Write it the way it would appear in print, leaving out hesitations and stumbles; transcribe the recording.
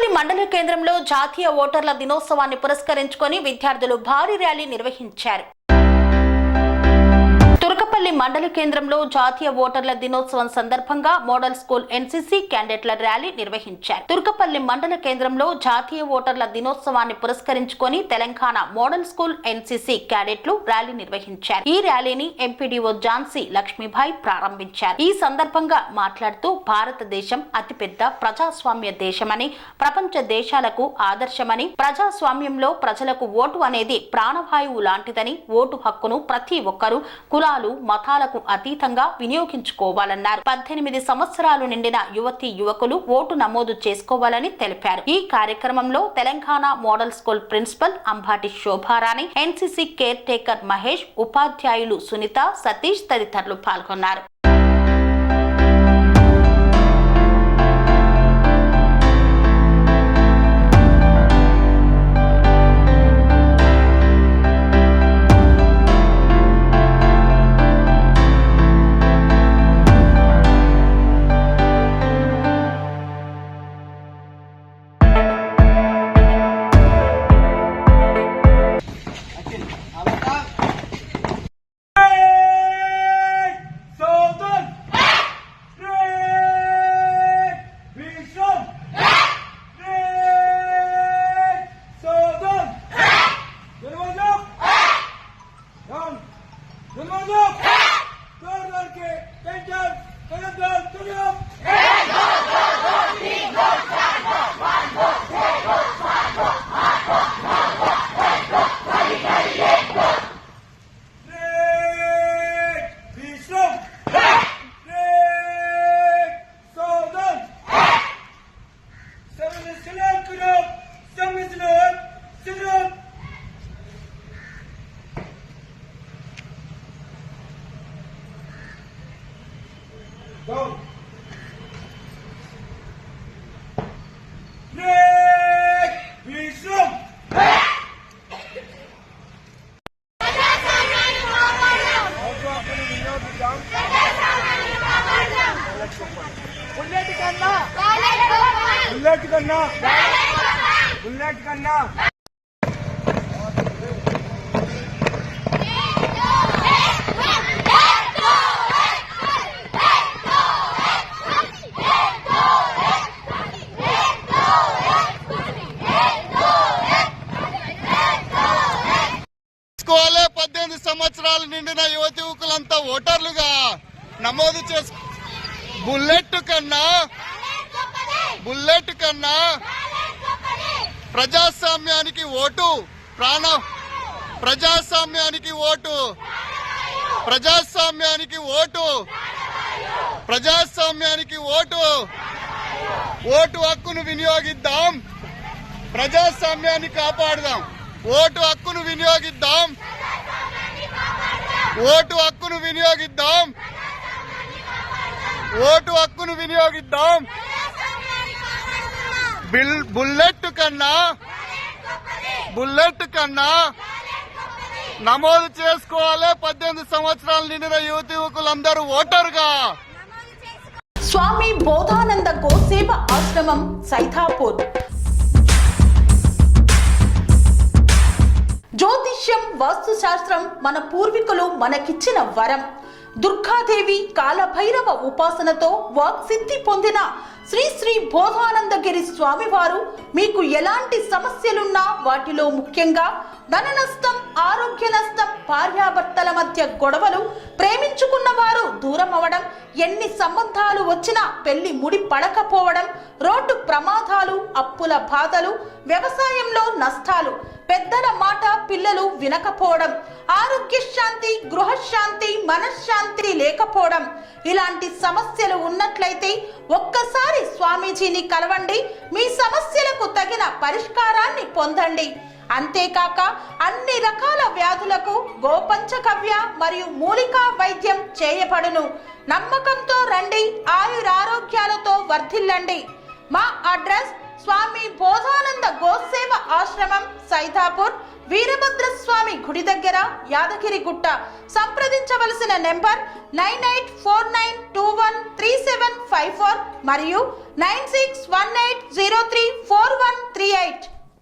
తుర్కపల్లి మండల కేంద్రంలో జాతీయ ఓటర్ల దినోత్సవాన్ని పురస్కరించుకొని విద్యార్థులు భారీ ర్యాలీ నిర్వహించారు. తుర్కపల్లి మండల కేంద్రంలో జాతీయ ఓటర్ల దినోత్సవం సందర్భంగా మోడల్ స్కూల్ ఎన్సీసీ క్యాండిడేట్ల ర్యాలీ నిర్వహించారు. తుర్కపల్లి మండల కేంద్రంలో జాతీయ ఓటర్ల దినోత్సవాన్ని పురస్కరించుకొని తెలంగాణ మోడల్ స్కూల్ ఎన్సీసీ క్యాడెట్లు ర్యాలీ నిర్వహించారు. ఈ ర్యాలీని ఎంపీడీఓ ఝాన్సీ లక్ష్మీబాయి ప్రారంభించారు. ఈ సందర్భంగా మాట్లాడుతూ భారతదేశం అతిపెద్ద ప్రజాస్వామ్య దేశమని, ప్రపంచ దేశాలకు ఆదర్శమని, ప్రజాస్వామ్యంలో ప్రజలకు ఓటు అనేది ప్రాణవాయువు లాంటిదని, ఓటు హక్కును ప్రతి ఒక్కరూ కులాలు మతాలకు అతీతంగా వినియోగించుకోవాలన్నారు. 18 సంవత్సరాలు నిండిన యువతీ యువకులు ఓటు నమోదు చేసుకోవాలని తెలిపారు. ఈ కార్యక్రమంలో Telangana model school principal Ambati Shobharani, NCC caretaker Mahesh, ఉపాధ్యాయులు సునీత, సతీష్ తదితరులు పాల్గొన్నారు. बुलेट करना చేసుకోవాలి. 18 సంవత్సరాలు నిండిన యువతి యువకులంతా ఓటర్లుగా నమోదు చేసు. బుల్లెట్ కన్నా ప్రజాస్వామ్యానికి ఓటు ప్రాణం. ప్రజాస్వామ్యానికి ఓటు ఓటు హక్కును వినియోగిద్దాం. ప్రజాస్వామ్యాన్ని కాపాడుదాం. ఓటు హక్కును వినియోగిద్దాం. బుల్లెట్ కన్నా నమోదు చేసుకోవాలి. 18 సంవత్సరాలు నిండిన యువతి యువకులందరూ ఓటరుగా. స్వామి బోధానంద గోసేవ ఆశ్రమం సైథాపూర్. జ్యోతిష్యం, వాస్తుశాస్త్రం మన పూర్వీకులు మనకిచ్చిన వరం. దుర్గాదేవి, కాలభైరవ ఉపాసనతో వాక్సిద్ధి పొందిన శ్రీ శ్రీ బోధానందగిరి స్వామివారు మీకు ఎలాంటి సమస్యలున్నా, వాటిలో ముఖ్యంగా ధన నష్టం, ఆరోగ్య నష్టం, భార్యాభర్తల మధ్య గొడవలు, ప్రేమించుకున్న వారు దూరం అవడం, ఎన్ని సంబంధాలు వచ్చినా పెళ్లి ముడి పడకపోవడం, రోడ్డు ప్రమాదాలు, అప్పుల బాధలు, వ్యవసాయంలో నష్టాలు, పెద్దల మాట పిల్లలు వినకపోవడం, ఆరోగ్య శాంతి, గృహశాంతి, మనశ్శాంతి లేకపోవడం, ఇలాంటి సమస్యలు ఉన్నట్లయితే ఒక్కసారి స్వామీజీని కలవండి. మీ సమస్యలకు తగిన పరిష్కారాన్ని పొందండి. అంతేకాక అన్ని రకాల వ్యాధులకు గోపంచగవ్య మరియు మూలికా వైద్యం చేయబడును. నమ్మకంతో రండి, ఆయురారోగ్యాలతో వర్ధిల్లండి. మా అడ్రస్ స్వామి బోధానంద గోసేవ ఆశ్రమం, సైథాపూర్, వీరభద్రస్వామి గుడి దగ్గర యాదగిరిగుట్ట. సంప్రదించవలసిన నెంబర్ 9849213754 మరియు 9618034138.